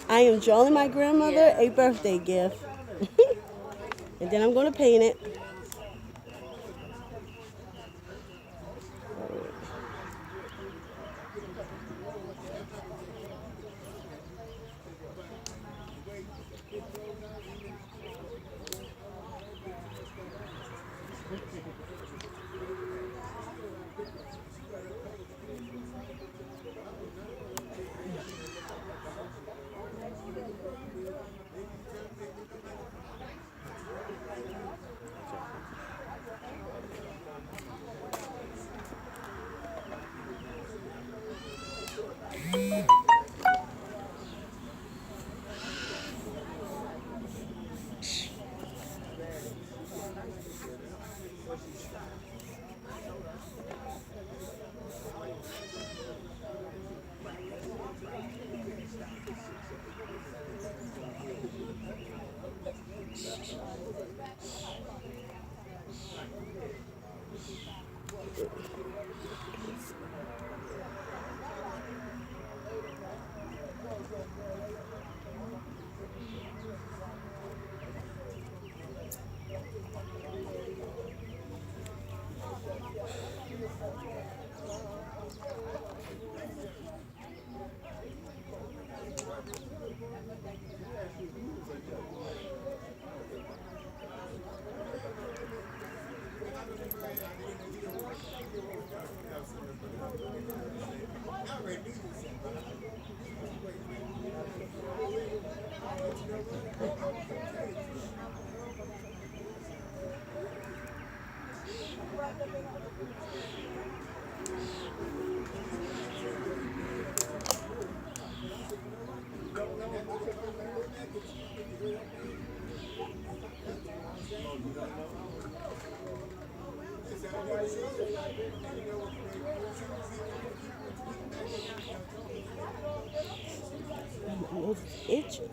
I am drawing my grandmother a birthday gift. And then I'm going to paint it. My nose is itching.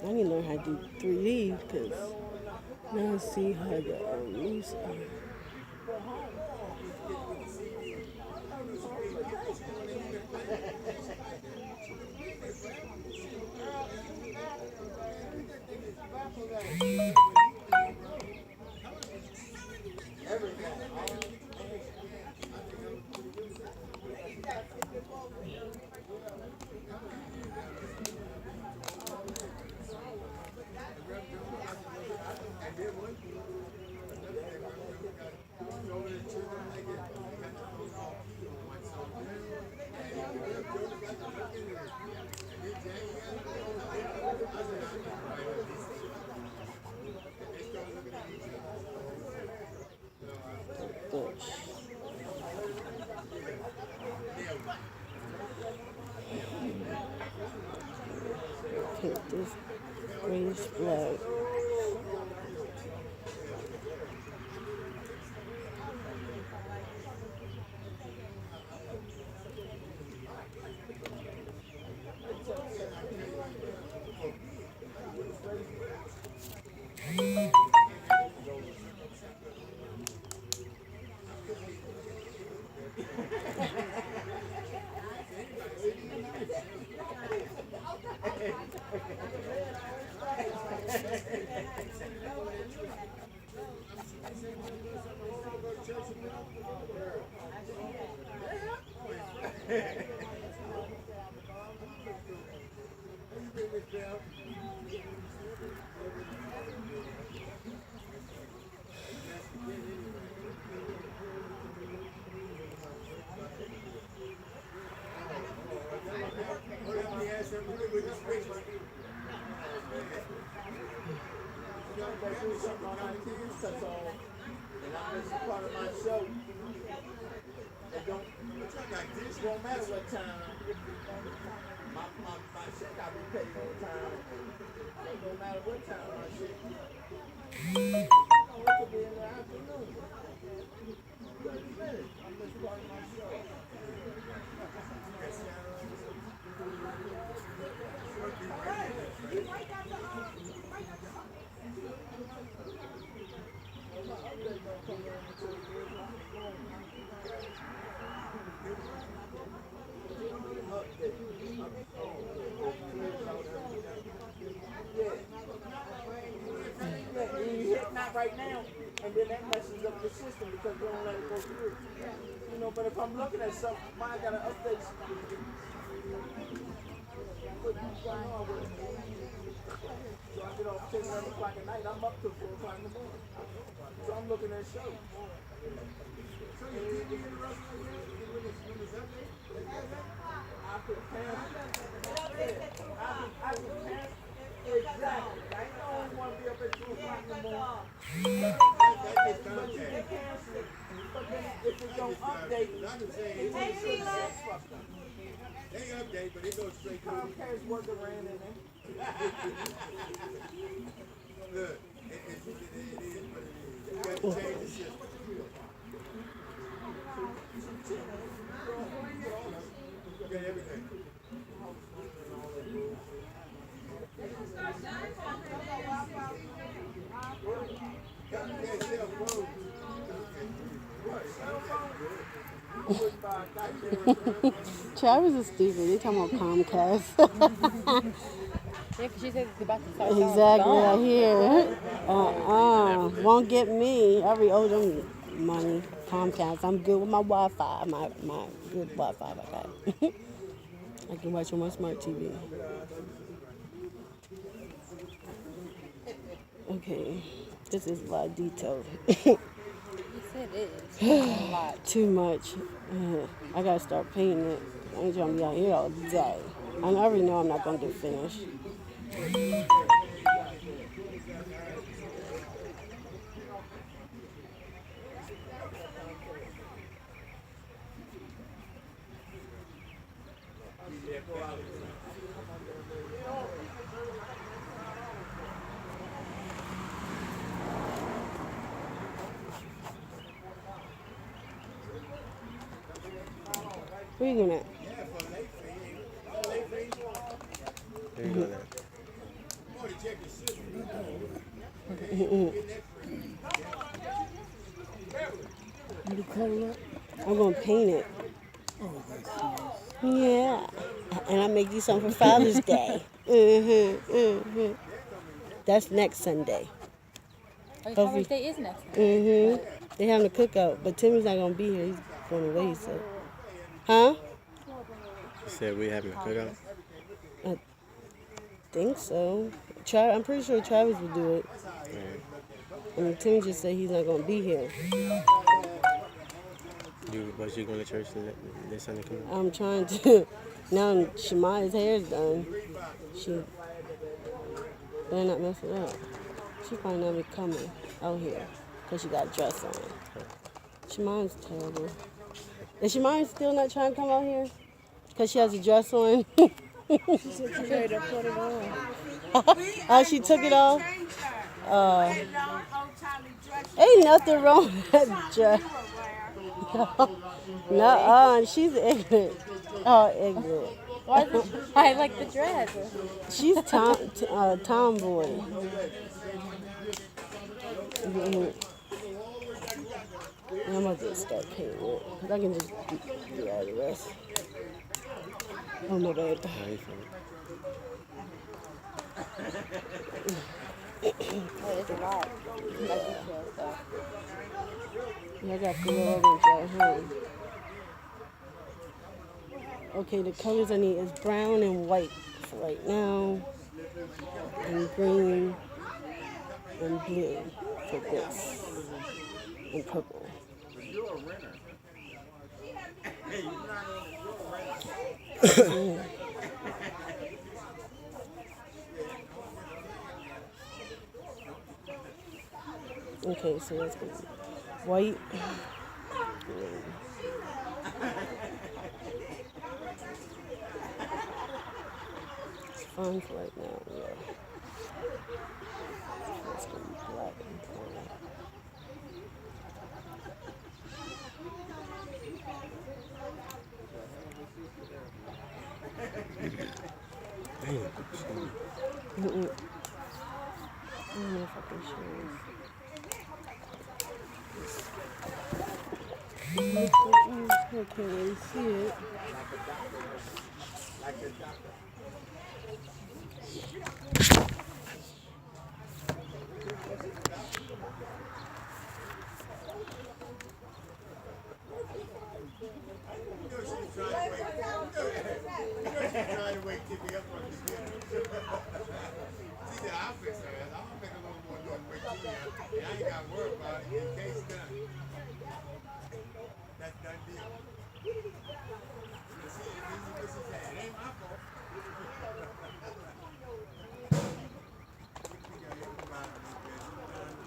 I need to learn how to do 3D because now I see how the leaves are. Bush. Paint this greenish black. do something on my TV cuts off, and I miss a part of my show. It don't matter what time. My shit got to be paid on time. It don't matter what time my shit. It could be in the afternoon. I miss part of my show. Not right now, and then that messes up the system because we don't let it go through. You know, but if I'm looking at something, mine got an update. So I get off 10, 11 o'clock at night, I'm up till 4 o'clock in the morning. So I'm looking at shows. So you TV in the rest of the year, when it's update? I could cancel. I could cancel. Exactly. I ain't the only one to be up at 2 o'clock in the morning. But you can cancel it. But then if it don't update, it's fucked up. They update, but it goes straight to Comcast workaround in there. Look, it is what it is. You got to change the system. You got everything. Travis is stupid. They talking about Comcast. Yeah, 'cause she said it's about to start. Exactly, I hear. Won't get me. I already owe them money. Comcast. I'm good with my Wi-Fi. My good Wi-Fi I got. I can watch on my smart TV. Okay, this is a lot of detail. You said it is. It's a lot. Too much. I gotta start painting it. I ain't trying to be out here all day. I already know I'm not gonna do finish. Where you going at? There you go then. I'm gonna paint it. Yeah, and I make you something for Father's Day. That's next Sunday. Oh, Father's Day is next week. They having a cookout, but Timmy's not gonna be here. He's going away, so. Huh? You said we having a cookout? I think so. I'm pretty sure Travis will do it. And Timmy just said he's not gonna be here. Was you going to church this Sunday coming? I'm trying to. Now Shemaya's hair's done. She better not mess it up. She probably not be coming out here because she got a dress on. Shemaya's terrible. Is Shemaya still not trying to come out here because she has a dress on? She said she ready to put it on. Oh, she took it off? Ain't nothing wrong with that dress. No, she's ignorant. Oh, ignorant. Why is it? I like the dress. She's tomboy. I'm about to start painting it. 'Cause I can just do all the rest. Oh, my bad. How you feeling? Oh, it's a lot. Like detail stuff. Yeah, I got the orange right here. Okay, the colors I need is brown and white for right now, and green and blue for this, and purple. Okay, so that's gonna be white. It's fun for right now, yeah. That's gonna be black and color. I don't know if I can show this. I can't really see it. Trying to wake Tippy up from the bed. She said, I'll fix her ass. I'm gonna make a little more noise wake Tippy up. And I ain't got to worry about it in case done. That's done deal. You see, it ain't my fault.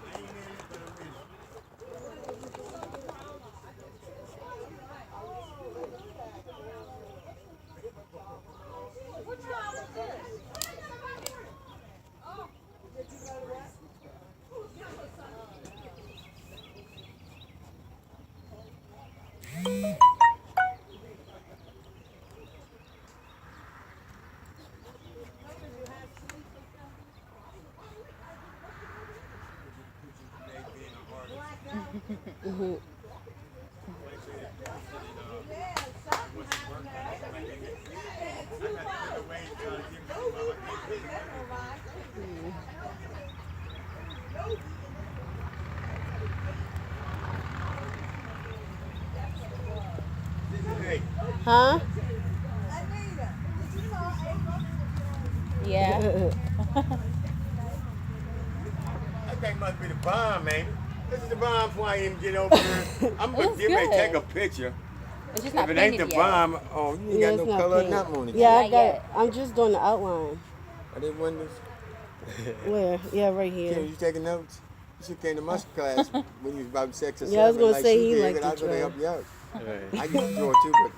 I ain't in it, but I'm in it. Huh? Yeah. That thing must be the bomb, man. This is the bomb before I even get over here. I'm gonna It's get ready to good. take a picture. It's just If not it ain't the painted yet. bomb, oh, you ain't Yeah, got it's no not color or pink. nothing on it. Yeah, I Not got. yet. I'm just doing the outline. Are they windows? Where? Yeah, right Kim, here. you taking notes? You should came to my class when you was about 6 or 7. Yeah, I was gonna like say she he did, liked and I to was gonna draw. help you out. Right. I used to draw too, but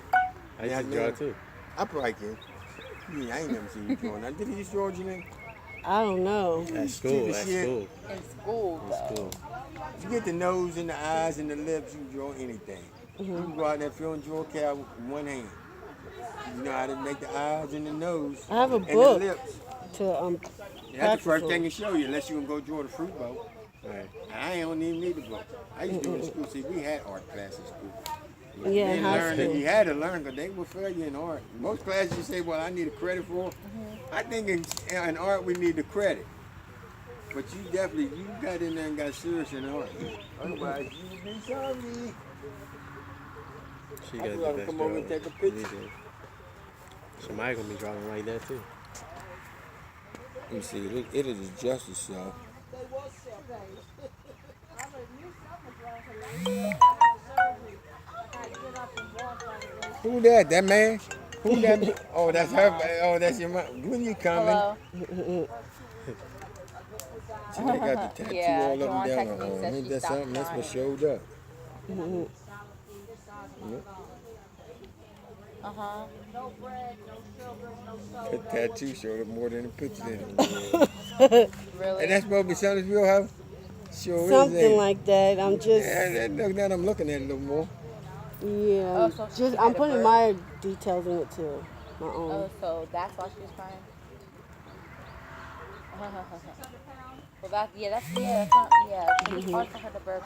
I used to draw too. I probably can. Yeah, I ain't never seen you drawing. Now, did he just draw Janine? I don't know. At school, at shit. school, In school, at though. school. If you get the nose and the eyes and the lips, you can draw anything. You can go out there if you don't draw a cow with one hand. You know how to make the eyes and the nose I have a and book the lips. to That's the first practice thing on. to show you, unless you can go draw the fruit bowl. Right. I don't even need the book. I used to do it in school. See, we had art class in school. Yeah, in You high learned it. school. You had to learn because they will fail you in art. Most classes you say, well, I need a credit for. I think in art we need the credit. But you definitely, you got in there and got serious in art. Otherwise, you would be sorry. She I got just the wanna best come over and drawing. take a picture. You did. Somebody gonna be drawing like that too. Let me see, it is justice, y'all. Who that? That man? Who that? Oh, that's her. Oh, that's your mom. When you coming? Hello. See, they got the tattoo Yeah, all up Joanne and down texted her me, arm. said Ain't she that stopped something? That's what crying. showed up. Uh-huh. The tattoo showed up more than the picture did. Really? And that's supposed to be something's real house? Sure is. Something ain't it? like that. I'm just, Yeah, now I'm looking at it a little more. yeah. Oh, so she Just, had I'm a putting birth? my details in it too. My own. Oh, so that's why she was crying? Well, that's not, yeah, it's hard for her to birth.